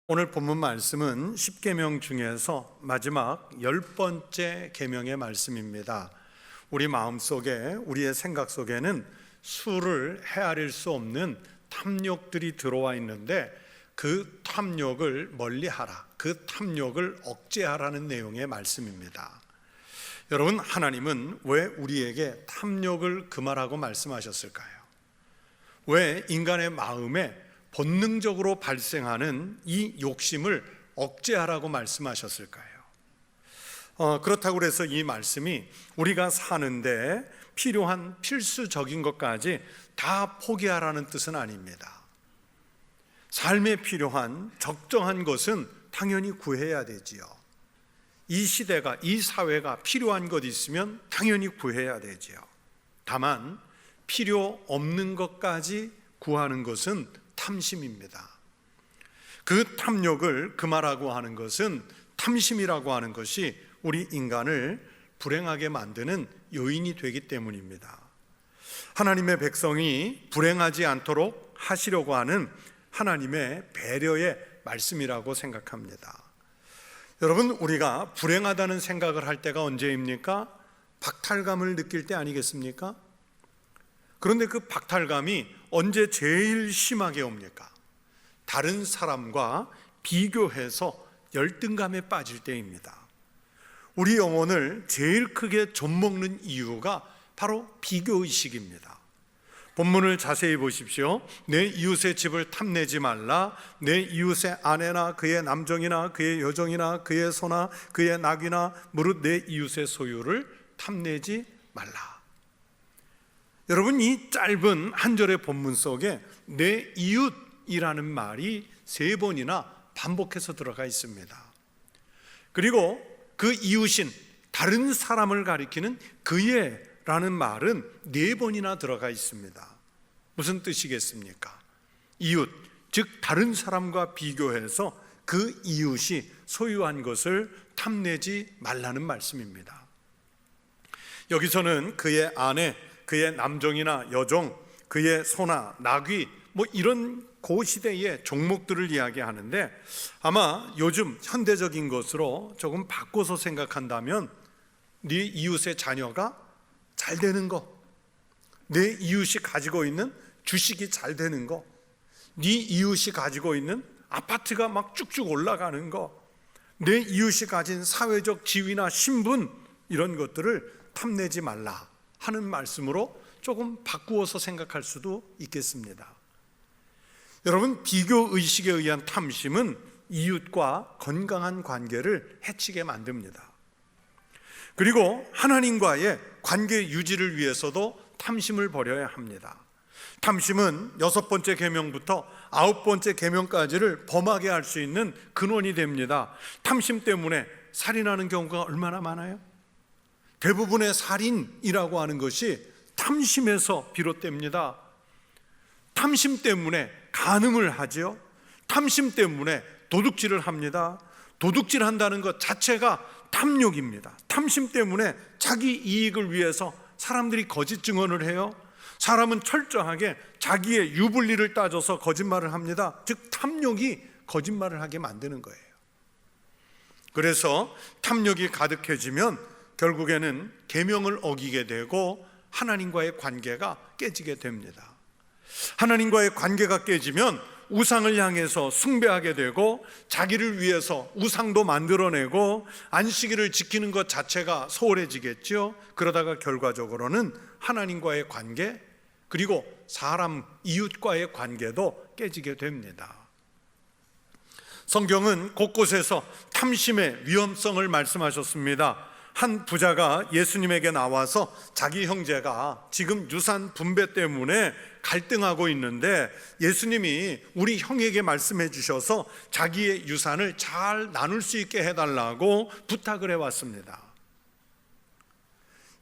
오늘 본문 말씀은 10계명 중에서 마지막 10번째 계명의 말씀입니다. 우리 마음속에, 우리의 생각 속에는 수를 헤아릴 수 없는 탐욕들이 들어와 있는데 그 탐욕을 멀리하라, 그 탐욕을 억제하라는 내용의 말씀입니다. 여러분, 하나님은 왜 우리에게 탐욕을 금하라고 말씀하셨을까요? 왜 인간의 마음에 본능적으로 발생하는 이 욕심을 억제하라고 말씀하셨을까요? 그렇다고 해서 이 말씀이 우리가 사는데 필요한 필수적인 것까지 다 포기하라는 뜻은 아닙니다. 삶에 필요한 적정한 것은 당연히 구해야 되지요. 이 시대가, 이 사회가 필요한 것 있으면 당연히 구해야 되지요. 다만 필요 없는 것까지 구하는 것은 탐심입니다. 그 탐욕을 금하라고 하는 것은, 탐심이라고 하는 것이 우리 인간을 불행하게 만드는 요인이 되기 때문입니다. 하나님의 백성이 불행하지 않도록 하시려고 하는 하나님의 배려의 말씀이라고 생각합니다. 여러분, 우리가 불행하다는 생각을 할 때가 언제입니까? 박탈감을 느낄 때 아니겠습니까? 그런데 그 박탈감이 언제 제일 심하게 옵니까? 다른 사람과 비교해서 열등감에 빠질 때입니다. 우리 영혼을 제일 크게 좀먹는 이유가 바로 비교의식입니다. 본문을 자세히 보십시오. 내 이웃의 집을 탐내지 말라. 내 이웃의 아내나 그의 남종이나 그의 여종이나 그의 소나 그의 낙이나 무릇 내 이웃의 소유를 탐내지 말라. 여러분, 이 짧은 한 절의 본문 속에 내 이웃이라는 말이 3번이나 반복해서 들어가 있습니다. 그리고 그 이웃인 다른 사람을 가리키는 그의라는 말은 4번이나 들어가 있습니다. 무슨 뜻이겠습니까? 이웃, 즉 다른 사람과 비교해서 그 이웃이 소유한 것을 탐내지 말라는 말씀입니다. 여기서는 그의 아내, 그의 남종이나 여종, 그의 소나 나귀, 이런 고시대의 종목들을 이야기하는데, 아마 요즘 현대적인 것으로 조금 바꿔서 생각한다면 네 이웃의 자녀가 잘 되는 거, 내 이웃이 가지고 있는 주식이 잘 되는 거, 네 이웃이 가지고 있는 아파트가 막 쭉쭉 올라가는 거, 내 이웃이 가진 사회적 지위나 신분, 이런 것들을 탐내지 말라 하는 말씀으로 조금 바꾸어서 생각할 수도 있겠습니다. 여러분, 비교의식에 의한 탐심은 이웃과 건강한 관계를 해치게 만듭니다. 그리고 하나님과의 관계 유지를 위해서도 탐심을 버려야 합니다. 탐심은 6번째 계명부터 9번째 계명까지를 범하게 할 수 있는 근원이 됩니다. 탐심 때문에 살인하는 경우가 얼마나 많아요? 대부분의 살인이라고 하는 것이 탐심에서 비롯됩니다. 탐심 때문에 간음을 하죠. 탐심 때문에 도둑질을 합니다. 도둑질한다는 것 자체가 탐욕입니다. 탐심 때문에 자기 이익을 위해서 사람들이 거짓 증언을 해요. 사람은 철저하게 자기의 유불리를 따져서 거짓말을 합니다. 즉 탐욕이 거짓말을 하게 만드는 거예요. 그래서 탐욕이 가득해지면 결국에는 계명을 어기게 되고 하나님과의 관계가 깨지게 됩니다. 하나님과의 관계가 깨지면 우상을 향해서 숭배하게 되고 자기를 위해서 우상도 만들어내고 안식일을 지키는 것 자체가 소홀해지겠죠. 그러다가 결과적으로는 하나님과의 관계, 그리고 사람, 이웃과의 관계도 깨지게 됩니다. 성경은 곳곳에서 탐심의 위험성을 말씀하셨습니다. 한 부자가 예수님에게 나와서 자기 형제가 지금 유산 분배 때문에 갈등하고 있는데 예수님이 우리 형에게 말씀해 주셔서 자기의 유산을 잘 나눌 수 있게 해달라고 부탁을 해왔습니다.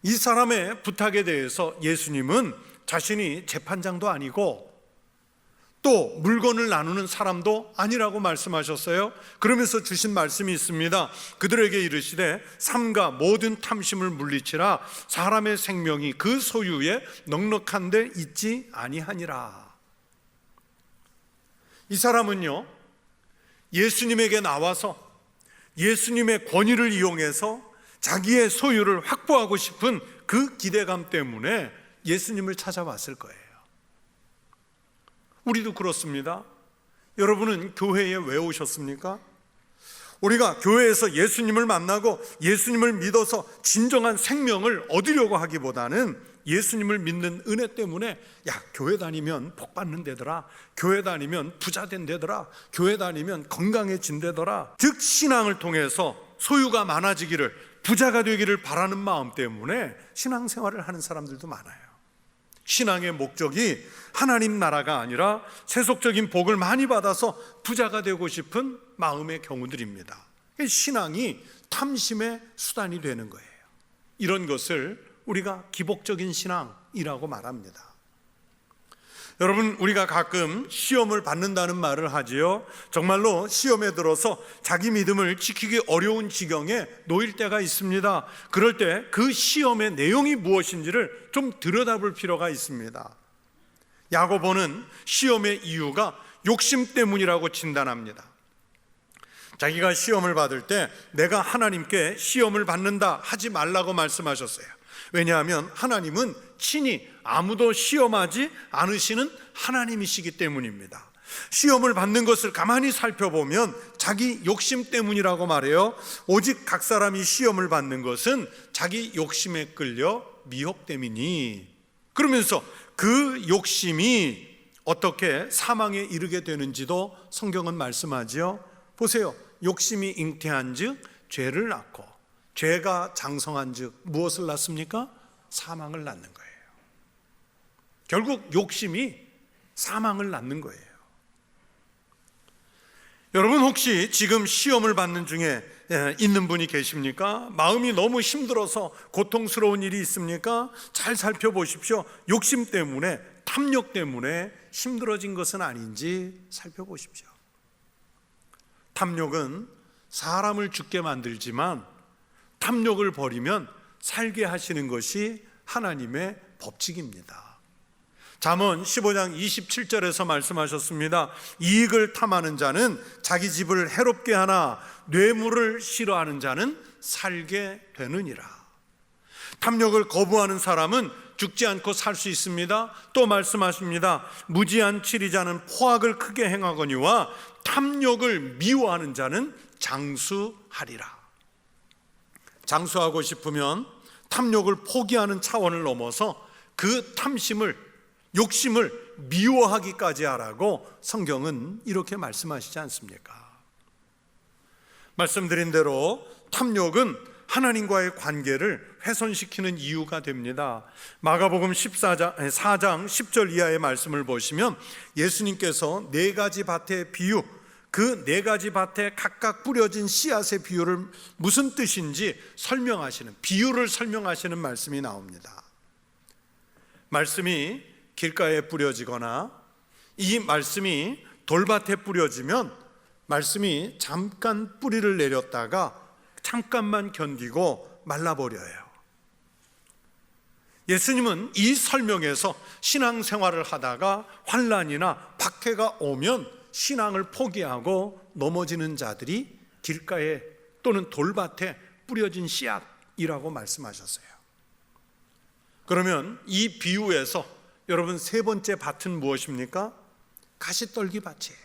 이 사람의 부탁에 대해서 예수님은 자신이 재판장도 아니고 또 물건을 나누는 사람도 아니라고 말씀하셨어요. 그러면서 주신 말씀이 있습니다. 그들에게 이르시되 삼가 모든 탐심을 물리치라. 사람의 생명이 그 소유에 넉넉한 데 있지 아니하니라. 이 사람은요, 예수님에게 나와서 예수님의 권위를 이용해서 자기의 소유를 확보하고 싶은 그 기대감 때문에 예수님을 찾아왔을 거예요. 우리도 그렇습니다. 여러분은 교회에 왜 오셨습니까? 우리가 교회에서 예수님을 만나고 예수님을 믿어서 진정한 생명을 얻으려고 하기보다는 예수님을 믿는 은혜 때문에 교회 다니면 복 받는 데더라, 교회 다니면 부자 된 데더라, 교회 다니면 건강해진 데더라, 즉 신앙을 통해서 소유가 많아지기를, 부자가 되기를 바라는 마음 때문에 신앙생활을 하는 사람들도 많아요. 신앙의 목적이 하나님 나라가 아니라 세속적인 복을 많이 받아서 부자가 되고 싶은 마음의 경우들입니다. 신앙이 탐심의 수단이 되는 거예요. 이런 것을 우리가 기복적인 신앙이라고 말합니다. 여러분, 우리가 가끔 시험을 받는다는 말을 하지요. 정말로 시험에 들어서 자기 믿음을 지키기 어려운 지경에 놓일 때가 있습니다. 그럴 때 그 시험의 내용이 무엇인지를 좀 들여다볼 필요가 있습니다. 야고보는 시험의 이유가 욕심 때문이라고 진단합니다. 자기가 시험을 받을 때 내가 하나님께 시험을 받는다 하지 말라고 말씀하셨어요. 왜냐하면 하나님은 친히 아무도 시험하지 않으시는 하나님이시기 때문입니다. 시험을 받는 것을 가만히 살펴보면 자기 욕심 때문이라고 말해요. 오직 각 사람이 시험을 받는 것은 자기 욕심에 끌려 미혹됨이니, 그러면서 그 욕심이 어떻게 사망에 이르게 되는지도 성경은 말씀하지요. 보세요. 욕심이 잉태한 즉 죄를 낳고, 죄가 장성한 즉 무엇을 낳습니까? 사망을 낳는 거예요. 결국 욕심이 사망을 낳는 거예요. 여러분, 혹시 지금 시험을 받는 중에 있는 분이 계십니까? 마음이 너무 힘들어서 고통스러운 일이 있습니까? 잘 살펴보십시오. 욕심 때문에, 탐욕 때문에 힘들어진 것은 아닌지 살펴보십시오. 탐욕은 사람을 죽게 만들지만 탐욕을 버리면 살게 하시는 것이 하나님의 법칙입니다. 잠언 15장 27절에서 말씀하셨습니다. 이익을 탐하는 자는 자기 집을 해롭게 하나 뇌물을 싫어하는 자는 살게 되느니라. 탐욕을 거부하는 사람은 죽지 않고 살 수 있습니다. 또 말씀하십니다. 무지한 치리자는 포악을 크게 행하거니와 탐욕을 미워하는 자는 장수하리라. 장수하고 싶으면 탐욕을 포기하는 차원을 넘어서 그 탐심을, 욕심을 미워하기까지 하라고 성경은 이렇게 말씀하시지 않습니까? 말씀드린 대로 탐욕은 하나님과의 관계를 훼손시키는 이유가 됩니다. 마가복음 4장 10절 이하의 말씀을 보시면 예수님께서 네 가지 밭의 비유, 그 네 가지 밭에 각각 뿌려진 씨앗의 비유를 무슨 뜻인지 설명하시는, 비유를 설명하시는 말씀이 나옵니다. 말씀이 길가에 뿌려지거나 이 말씀이 돌밭에 뿌려지면 말씀이 잠깐 뿌리를 내렸다가 잠깐만 견디고 말라버려요. 예수님은 이 설명에서 신앙생활을 하다가 환난이나 박해가 오면 신앙을 포기하고 넘어지는 자들이 길가에 또는 돌밭에 뿌려진 씨앗이라고 말씀하셨어요. 그러면 이 비유에서 여러분, 세 번째 밭은 무엇입니까? 가시떨기 밭이에요.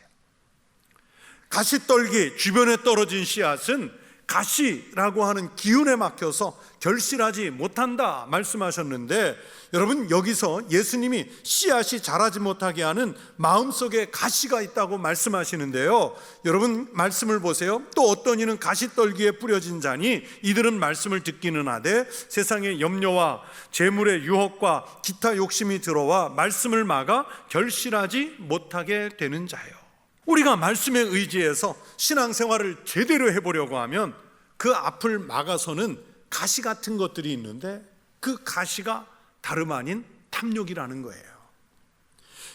가시떨기 주변에 떨어진 씨앗은 가시라고 하는 기운에 막혀서 결실하지 못한다 말씀하셨는데, 여러분, 여기서 예수님이 씨앗이 자라지 못하게 하는 마음속에 가시가 있다고 말씀하시는데요. 여러분, 말씀을 보세요. 또 어떤 이는 가시떨기에 뿌려진 자니 이들은 말씀을 듣기는 하되 세상의 염려와 재물의 유혹과 기타 욕심이 들어와 말씀을 막아 결실하지 못하게 되는 자요. 우리가 말씀에 의지해서 신앙생활을 제대로 해보려고 하면 그 앞을 막아서는 가시 같은 것들이 있는데 그 가시가 다름 아닌 탐욕이라는 거예요.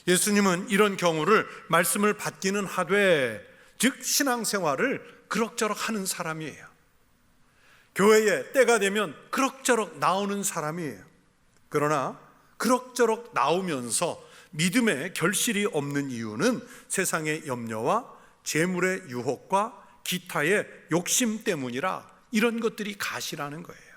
예수님은 이런 경우를 말씀을 받기는 하되, 즉 신앙생활을 그럭저럭 하는 사람이에요. 교회에 때가 되면 그럭저럭 나오는 사람이에요. 그러나 그럭저럭 나오면서 믿음의 결실이 없는 이유는 세상의 염려와 재물의 유혹과 기타의 욕심 때문이라 이런 것들이 가시라는 거예요.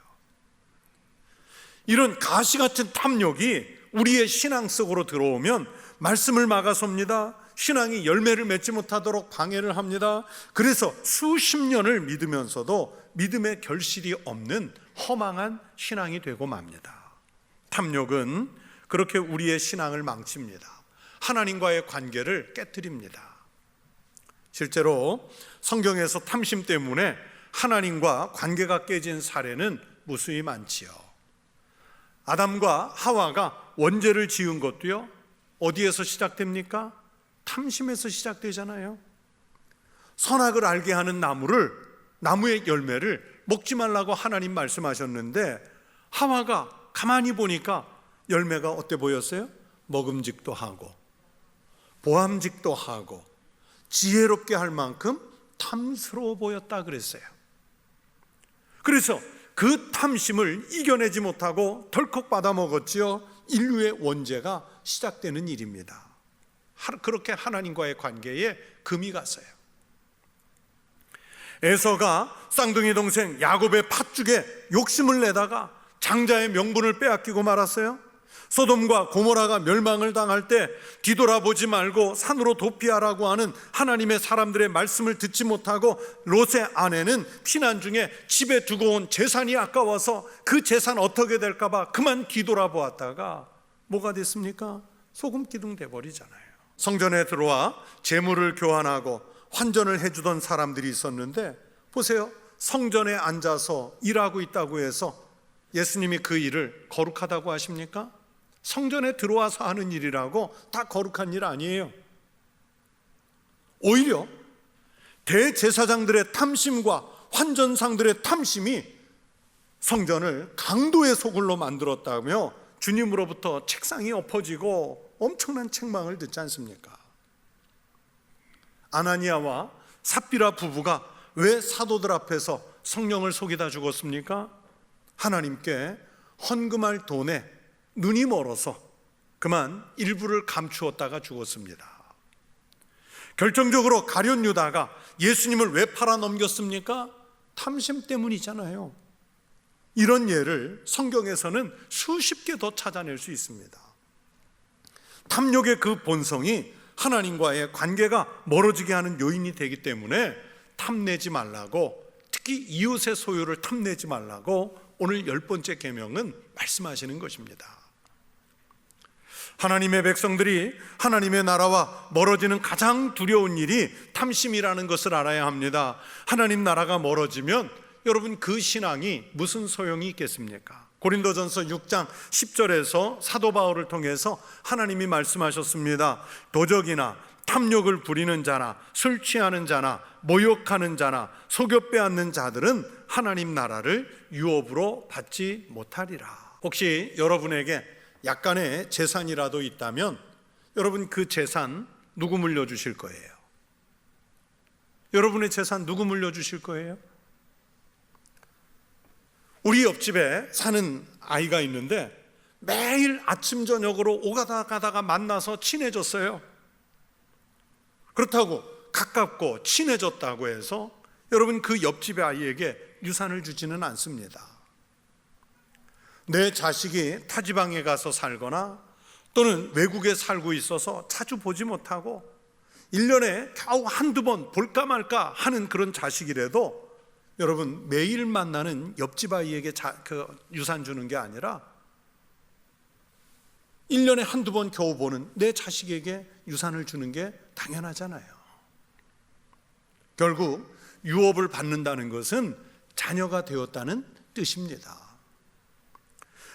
이런 가시 같은 탐욕이 우리의 신앙 속으로 들어오면 말씀을 막아섭니다. 신앙이 열매를 맺지 못하도록 방해를 합니다. 그래서 수십 년을 믿으면서도 믿음의 결실이 없는 허망한 신앙이 되고 맙니다. 탐욕은 그렇게 우리의 신앙을 망칩니다. 하나님과의 관계를 깨뜨립니다. 실제로 성경에서 탐심 때문에 하나님과 관계가 깨진 사례는 무수히 많지요. 아담과 하와가 원죄를 지은 것도요, 어디에서 시작됩니까? 탐심에서 시작되잖아요. 선악을 알게 하는 나무의 열매를 먹지 말라고 하나님 말씀하셨는데 하와가 가만히 보니까 열매가 어때 보였어요? 먹음직도 하고 보암직도 하고 지혜롭게 할 만큼 탐스러워 보였다 그랬어요. 그래서 그 탐심을 이겨내지 못하고 덜컥 받아먹었지요. 인류의 원죄가 시작되는 일입니다. 그렇게 하나님과의 관계에 금이 갔어요. 에서가 쌍둥이 동생 야곱의 팥죽에 욕심을 내다가 장자의 명분을 빼앗기고 말았어요. 소돔과 고모라가 멸망을 당할 때 뒤돌아보지 말고 산으로 도피하라고 하는 하나님의 사람들의 말씀을 듣지 못하고 롯의 아내는 피난 중에 집에 두고 온 재산이 아까워서 그 재산 어떻게 될까 봐 그만 뒤돌아보았다가 뭐가 됐습니까? 소금기둥 돼버리잖아요. 성전에 들어와 재물을 교환하고 환전을 해주던 사람들이 있었는데 보세요, 성전에 앉아서 일하고 있다고 해서 예수님이 그 일을 거룩하다고 하십니까? 성전에 들어와서 하는 일이라고 다 거룩한 일 아니에요. 오히려 대제사장들의 탐심과 환전상들의 탐심이 성전을 강도의 소굴로 만들었다며 주님으로부터 책상이 엎어지고 엄청난 책망을 듣지 않습니까? 아나니아와 삽비라 부부가 왜 사도들 앞에서 성령을 속이다 죽었습니까? 하나님께 헌금할 돈에 눈이 멀어서 그만 일부를 감추었다가 죽었습니다. 결정적으로 가룟 유다가 예수님을 왜 팔아넘겼습니까? 탐심 때문이잖아요. 이런 예를 성경에서는 수십 개 더 찾아낼 수 있습니다. 탐욕의 그 본성이 하나님과의 관계가 멀어지게 하는 요인이 되기 때문에 탐내지 말라고, 특히 이웃의 소유를 탐내지 말라고 오늘 10번째 계명은 말씀하시는 것입니다. 하나님의 백성들이 하나님의 나라와 멀어지는 가장 두려운 일이 탐심이라는 것을 알아야 합니다. 하나님 나라가 멀어지면 여러분 그 신앙이 무슨 소용이 있겠습니까? 고린도전서 6장 10절에서 사도 바울을 통해서 하나님이 말씀하셨습니다. 도적이나 탐욕을 부리는 자나 술 취하는 자나 모욕하는 자나 속여 빼앗는 자들은 하나님 나라를 유업으로 받지 못하리라. 혹시 여러분에게 약간의 재산이라도 있다면 여러분 그 재산 누구 물려주실 거예요? 여러분의 재산 누구 물려주실 거예요? 우리 옆집에 사는 아이가 있는데 매일 아침 저녁으로 오가다 가다가 만나서 친해졌어요. 그렇다고 가깝고 친해졌다고 해서 여러분 그 옆집의 아이에게 유산을 주지는 않습니다. 내 자식이 타지방에 가서 살거나 또는 외국에 살고 있어서 자주 보지 못하고 1년에 겨우 한두 번 볼까 말까 하는 그런 자식이라도 여러분 매일 만나는 옆집 아이에게 유산 주는 게 아니라 1년에 한두 번 겨우 보는 내 자식에게 유산을 주는 게 당연하잖아요. 결국 유업을 받는다는 것은 자녀가 되었다는 뜻입니다.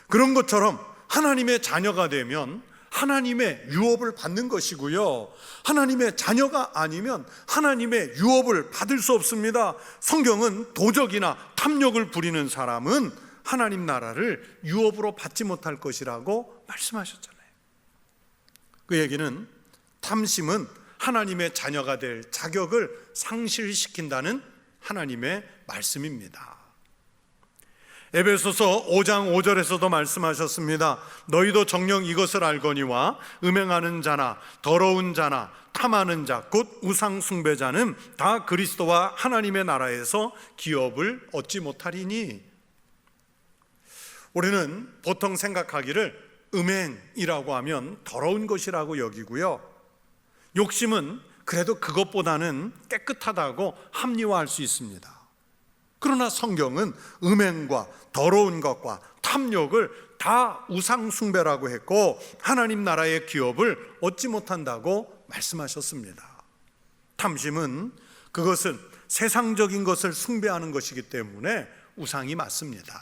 그런 것처럼 하나님의 자녀가 되면 하나님의 유업을 받는 것이고요, 하나님의 자녀가 아니면 하나님의 유업을 받을 수 없습니다. 성경은 도적이나 탐욕을 부리는 사람은 하나님 나라를 유업으로 받지 못할 것이라고 말씀하셨잖아요. 그 얘기는 탐심은 하나님의 자녀가 될 자격을 상실시킨다는 하나님의 말씀입니다. 에베소서 5장 5절에서도 말씀하셨습니다. 너희도 정녕 이것을 알거니와 음행하는 자나 더러운 자나 탐하는 자, 곧 우상 숭배자는 다 그리스도와 하나님의 나라에서 기업을 얻지 못하리니. 우리는 보통 생각하기를 음행이라고 하면 더러운 것이라고 여기고요, 욕심은 그래도 그것보다는 깨끗하다고 합리화할 수 있습니다. 그러나 성경은 음행과 더러운 것과 탐욕을 다 우상숭배라고 했고 하나님 나라의 기업을 얻지 못한다고 말씀하셨습니다. 탐심은 그것은 세상적인 것을 숭배하는 것이기 때문에 우상이 맞습니다.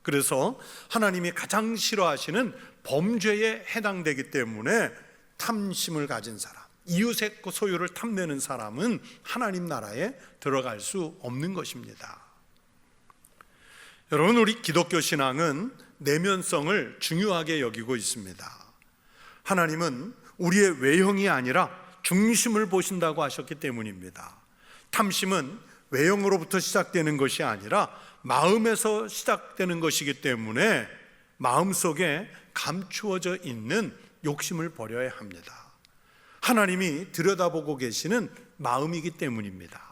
그래서 하나님이 가장 싫어하시는 범죄에 해당되기 때문에 탐심을 가진 사람, 이웃의 소유를 탐내는 사람은 하나님 나라에 들어갈 수 없는 것입니다. 여러분, 우리 기독교 신앙은 내면성을 중요하게 여기고 있습니다. 하나님은 우리의 외형이 아니라 중심을 보신다고 하셨기 때문입니다. 탐심은 외형으로부터 시작되는 것이 아니라 마음에서 시작되는 것이기 때문에 마음속에 감추어져 있는 욕심을 버려야 합니다. 하나님이 들여다보고 계시는 마음이기 때문입니다.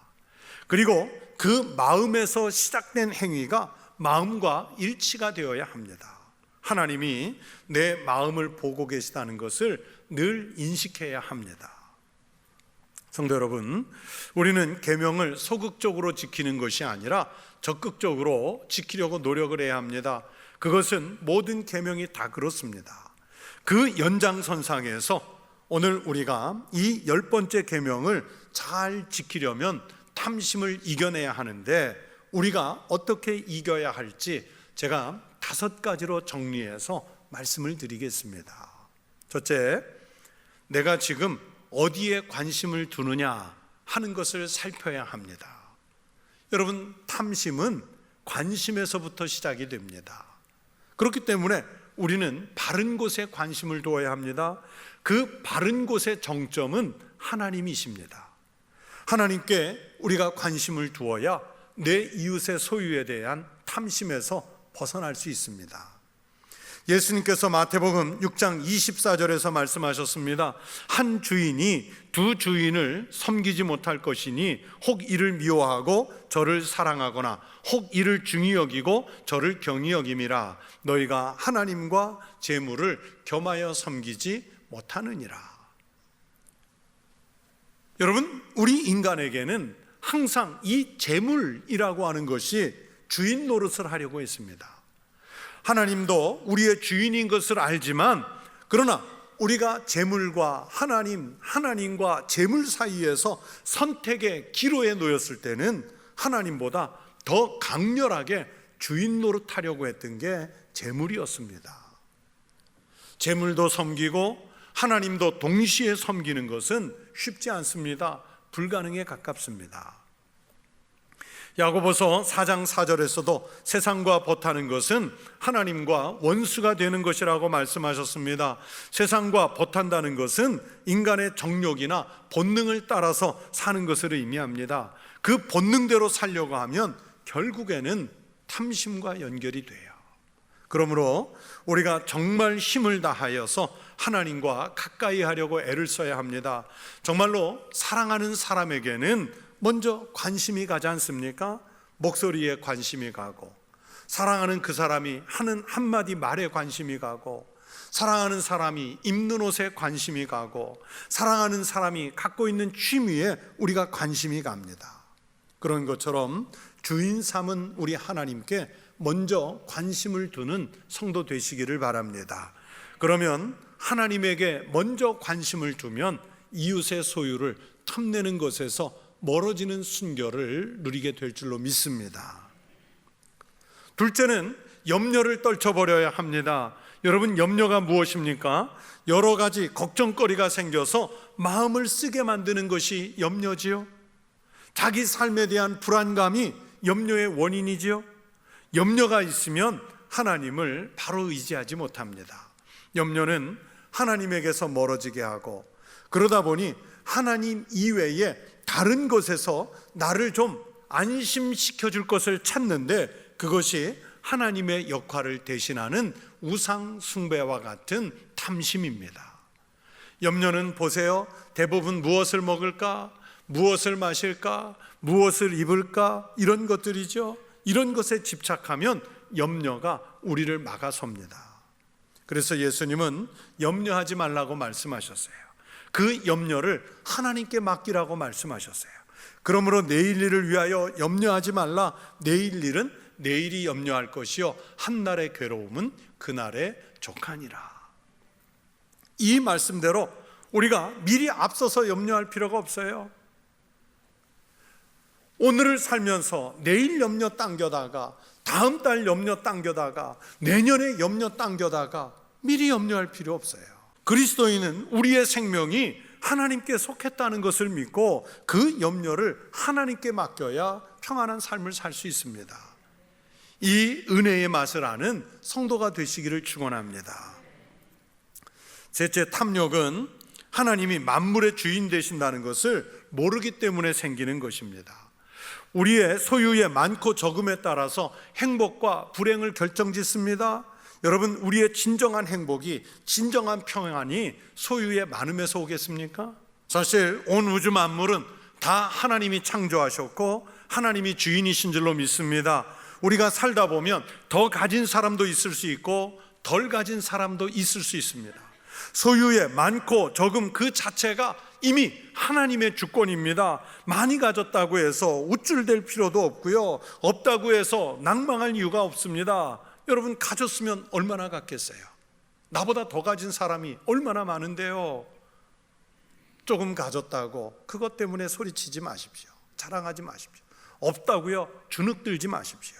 그리고 그 마음에서 시작된 행위가 마음과 일치가 되어야 합니다. 하나님이 내 마음을 보고 계시다는 것을 늘 인식해야 합니다. 성도 여러분, 우리는 계명을 소극적으로 지키는 것이 아니라 적극적으로 지키려고 노력을 해야 합니다. 그것은 모든 계명이 다 그렇습니다. 그 연장선상에서 오늘 우리가 이 10번째 계명을 잘 지키려면 탐심을 이겨내야 하는데, 우리가 어떻게 이겨야 할지 제가 5가지로 정리해서 말씀을 드리겠습니다. 첫째, 내가 지금 어디에 관심을 두느냐 하는 것을 살펴야 합니다. 여러분, 탐심은 관심에서부터 시작이 됩니다. 그렇기 때문에 우리는 바른 곳에 관심을 두어야 합니다. 그 바른 곳의 정점은 하나님이십니다. 하나님께 우리가 관심을 두어야 내 이웃의 소유에 대한 탐심에서 벗어날 수 있습니다. 예수님께서 마태복음 6장 24절에서 말씀하셨습니다. 한 주인이 두 주인을 섬기지 못할 것이니 혹 이를 미워하고 저를 사랑하거나 혹 이를 중히 여기고 저를 경히 여김이라. 너희가 하나님과 재물을 겸하여 섬기지 못하느니라. 여러분, 우리 인간에게는 항상 이 재물이라고 하는 것이 주인 노릇을 하려고 했습니다. 하나님도 우리의 주인인 것을 알지만, 그러나 우리가 재물과 하나님과 재물 사이에서 선택의 기로에 놓였을 때는 하나님보다 더 강렬하게 주인 노릇하려고 했던 게 재물이었습니다. 재물도 섬기고 하나님도 동시에 섬기는 것은 쉽지 않습니다. 불가능에 가깝습니다. 야고보서 4장 4절에서도 세상과 벗하는 것은 하나님과 원수가 되는 것이라고 말씀하셨습니다. 세상과 벗한다는 것은 인간의 정욕이나 본능을 따라서 사는 것을 의미합니다. 그 본능대로 살려고 하면 결국에는 탐심과 연결이 돼요. 그러므로 우리가 정말 힘을 다하여서 하나님과 가까이 하려고 애를 써야 합니다. 정말로 사랑하는 사람에게는 먼저 관심이 가지 않습니까? 목소리에 관심이 가고, 사랑하는 그 사람이 하는 한마디 말에 관심이 가고, 사랑하는 사람이 입는 옷에 관심이 가고, 사랑하는 사람이 갖고 있는 취미에 우리가 관심이 갑니다. 그런 것처럼 주인 삼은 우리 하나님께 먼저 관심을 두는 성도 되시기를 바랍니다. 그러면 하나님에게 먼저 관심을 두면 이웃의 소유를 탐내는 것에서 멀어지는 순결을 누리게 될 줄로 믿습니다. 둘째는 염려를 떨쳐버려야 합니다. 여러분, 염려가 무엇입니까? 여러 가지 걱정거리가 생겨서 마음을 쓰게 만드는 것이 염려지요. 자기 삶에 대한 불안감이 염려의 원인이지요. 염려가 있으면 하나님을 바로 의지하지 못합니다. 염려는 하나님에게서 멀어지게 하고, 그러다 보니 하나님 이외에 다른 것에서 나를 좀 안심시켜 줄 것을 찾는데, 그것이 하나님의 역할을 대신하는 우상 숭배와 같은 탐심입니다. 염려는 보세요. 대부분 무엇을 먹을까? 무엇을 마실까? 무엇을 입을까? 이런 것들이죠. 이런 것에 집착하면 염려가 우리를 막아섭니다. 그래서 예수님은 염려하지 말라고 말씀하셨어요. 그 염려를 하나님께 맡기라고 말씀하셨어요. 그러므로 내일 일을 위하여 염려하지 말라. 내일 일은 내일이 염려할 것이요 한날의 괴로움은 그날에 족하니라. 이 말씀대로 우리가 미리 앞서서 염려할 필요가 없어요. 오늘을 살면서 내일 염려 당겨다가, 다음 달 염려 당겨다가, 내년에 염려 당겨다가 미리 염려할 필요 없어요. 그리스도인은 우리의 생명이 하나님께 속했다는 것을 믿고 그 염려를 하나님께 맡겨야 평안한 삶을 살 수 있습니다. 이 은혜의 맛을 아는 성도가 되시기를 축원합니다. 셋째, 탐욕은 하나님이 만물의 주인 되신다는 것을 모르기 때문에 생기는 것입니다. 우리의 소유의 많고 적음에 따라서 행복과 불행을 결정짓습니다. 여러분, 우리의 진정한 행복이, 진정한 평안이 소유의 많음에서 오겠습니까? 사실 온 우주 만물은 다 하나님이 창조하셨고 하나님이 주인이신 줄로 믿습니다. 우리가 살다 보면 더 가진 사람도 있을 수 있고 덜 가진 사람도 있을 수 있습니다. 소유의 많고 적음 그 자체가 이미 하나님의 주권입니다. 많이 가졌다고 해서 우쭐댈 필요도 없고요, 없다고 해서 낭망할 이유가 없습니다. 여러분, 가졌으면 얼마나 갖겠어요? 나보다 더 가진 사람이 얼마나 많은데요. 조금 가졌다고 그것 때문에 소리치지 마십시오. 자랑하지 마십시오. 없다고요 주눅들지 마십시오.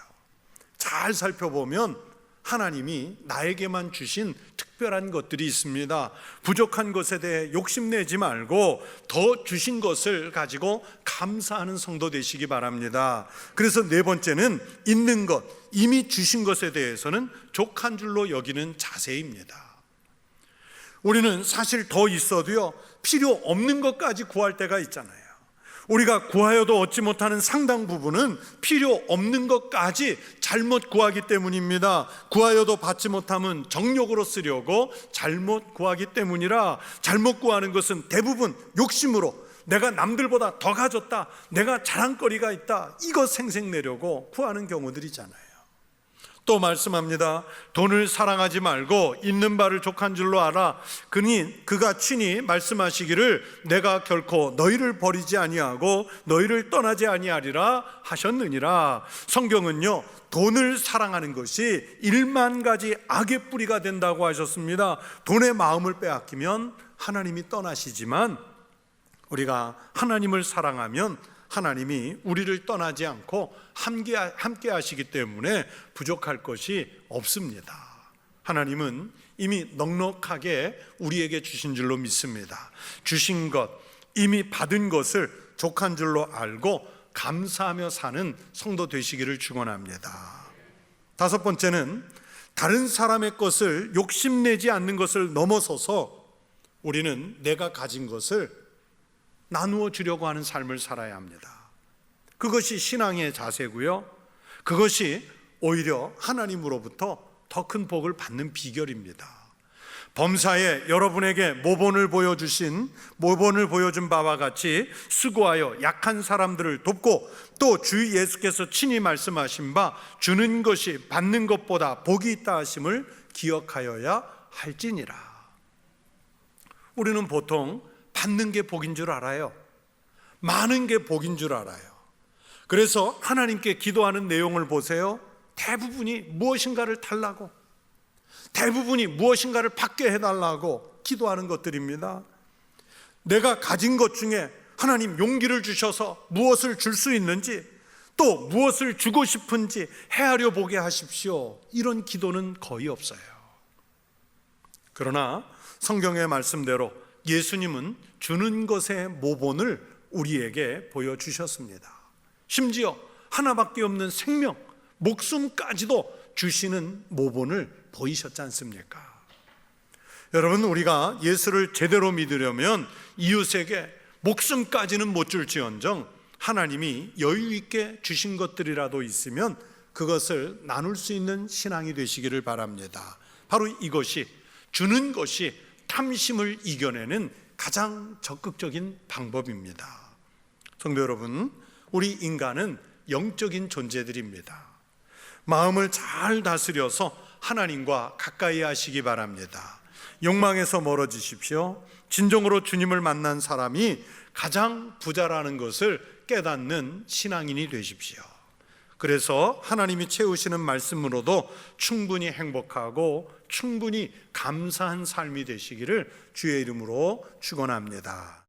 잘 살펴보면 하나님이 나에게만 주신 특별한 것들이 있습니다. 부족한 것에 대해 욕심내지 말고 더 주신 것을 가지고 감사하는 성도 되시기 바랍니다. 그래서 네 번째는 있는 것, 이미 주신 것에 대해서는 족한 줄로 여기는 자세입니다. 우리는 사실 더 있어도요 필요 없는 것까지 구할 때가 있잖아요. 우리가 구하여도 얻지 못하는 상당 부분은 필요 없는 것까지 잘못 구하기 때문입니다. 구하여도 받지 못하면 정욕으로 쓰려고 잘못 구하기 때문이라, 잘못 구하는 것은 대부분 욕심으로 내가 남들보다 더 가졌다, 내가 자랑거리가 있다, 이것 생색내려고 구하는 경우들이잖아요. 또 말씀합니다. 돈을 사랑하지 말고 있는 바를 족한 줄로 알아. 그가 친히 말씀하시기를 내가 결코 너희를 버리지 아니하고 너희를 떠나지 아니하리라 하셨느니라. 성경은요 돈을 사랑하는 것이 1만 가지 악의 뿌리가 된다고 하셨습니다. 돈의 마음을 빼앗기면 하나님이 떠나시지만 우리가 하나님을 사랑하면 하나님이 우리를 떠나지 않고 함께 하시기 때문에 부족할 것이 없습니다. 하나님은 이미 넉넉하게 우리에게 주신 줄로 믿습니다. 주신 것, 이미 받은 것을 족한 줄로 알고 감사하며 사는 성도 되시기를 축원합니다. 다섯 번째는 다른 사람의 것을 욕심내지 않는 것을 넘어서서 우리는 내가 가진 것을 나누어 주려고 하는 삶을 살아야 합니다. 그것이 신앙의 자세고요, 그것이 오히려 하나님으로부터 더 큰 복을 받는 비결입니다. 범사에 여러분에게 모본을 보여준 바와 같이 수고하여 약한 사람들을 돕고 또 주 예수께서 친히 말씀하신 바 주는 것이 받는 것보다 복이 있다 하심을 기억하여야 할지니라. 우리는 보통 받는 게 복인 줄 알아요. 많은 게 복인 줄 알아요. 그래서 하나님께 기도하는 내용을 보세요. 대부분이 무엇인가를 달라고, 대부분이 무엇인가를 받게 해달라고 기도하는 것들입니다. 내가 가진 것 중에 하나님 용기를 주셔서 무엇을 줄 수 있는지, 또 무엇을 주고 싶은지 헤아려 보게 하십시오, 이런 기도는 거의 없어요. 그러나 성경의 말씀대로 예수님은 주는 것의 모본을 우리에게 보여주셨습니다. 심지어 하나밖에 없는 생명, 목숨까지도 주시는 모본을 보이셨지 않습니까? 여러분, 우리가 예수를 제대로 믿으려면 이웃에게 목숨까지는 못 줄지언정 하나님이 여유 있게 주신 것들이라도 있으면 그것을 나눌 수 있는 신앙이 되시기를 바랍니다. 바로 이것이, 주는 것이 탐심을 이겨내는 가장 적극적인 방법입니다. 성도 여러분, 우리 인간은 영적인 존재들입니다. 마음을 잘 다스려서 하나님과 가까이 하시기 바랍니다. 욕망에서 멀어지십시오. 진정으로 주님을 만난 사람이 가장 부자라는 것을 깨닫는 신앙인이 되십시오. 그래서 하나님이 채우시는 말씀으로도 충분히 행복하고 충분히 감사한 삶이 되시기를 주의 이름으로 축원합니다.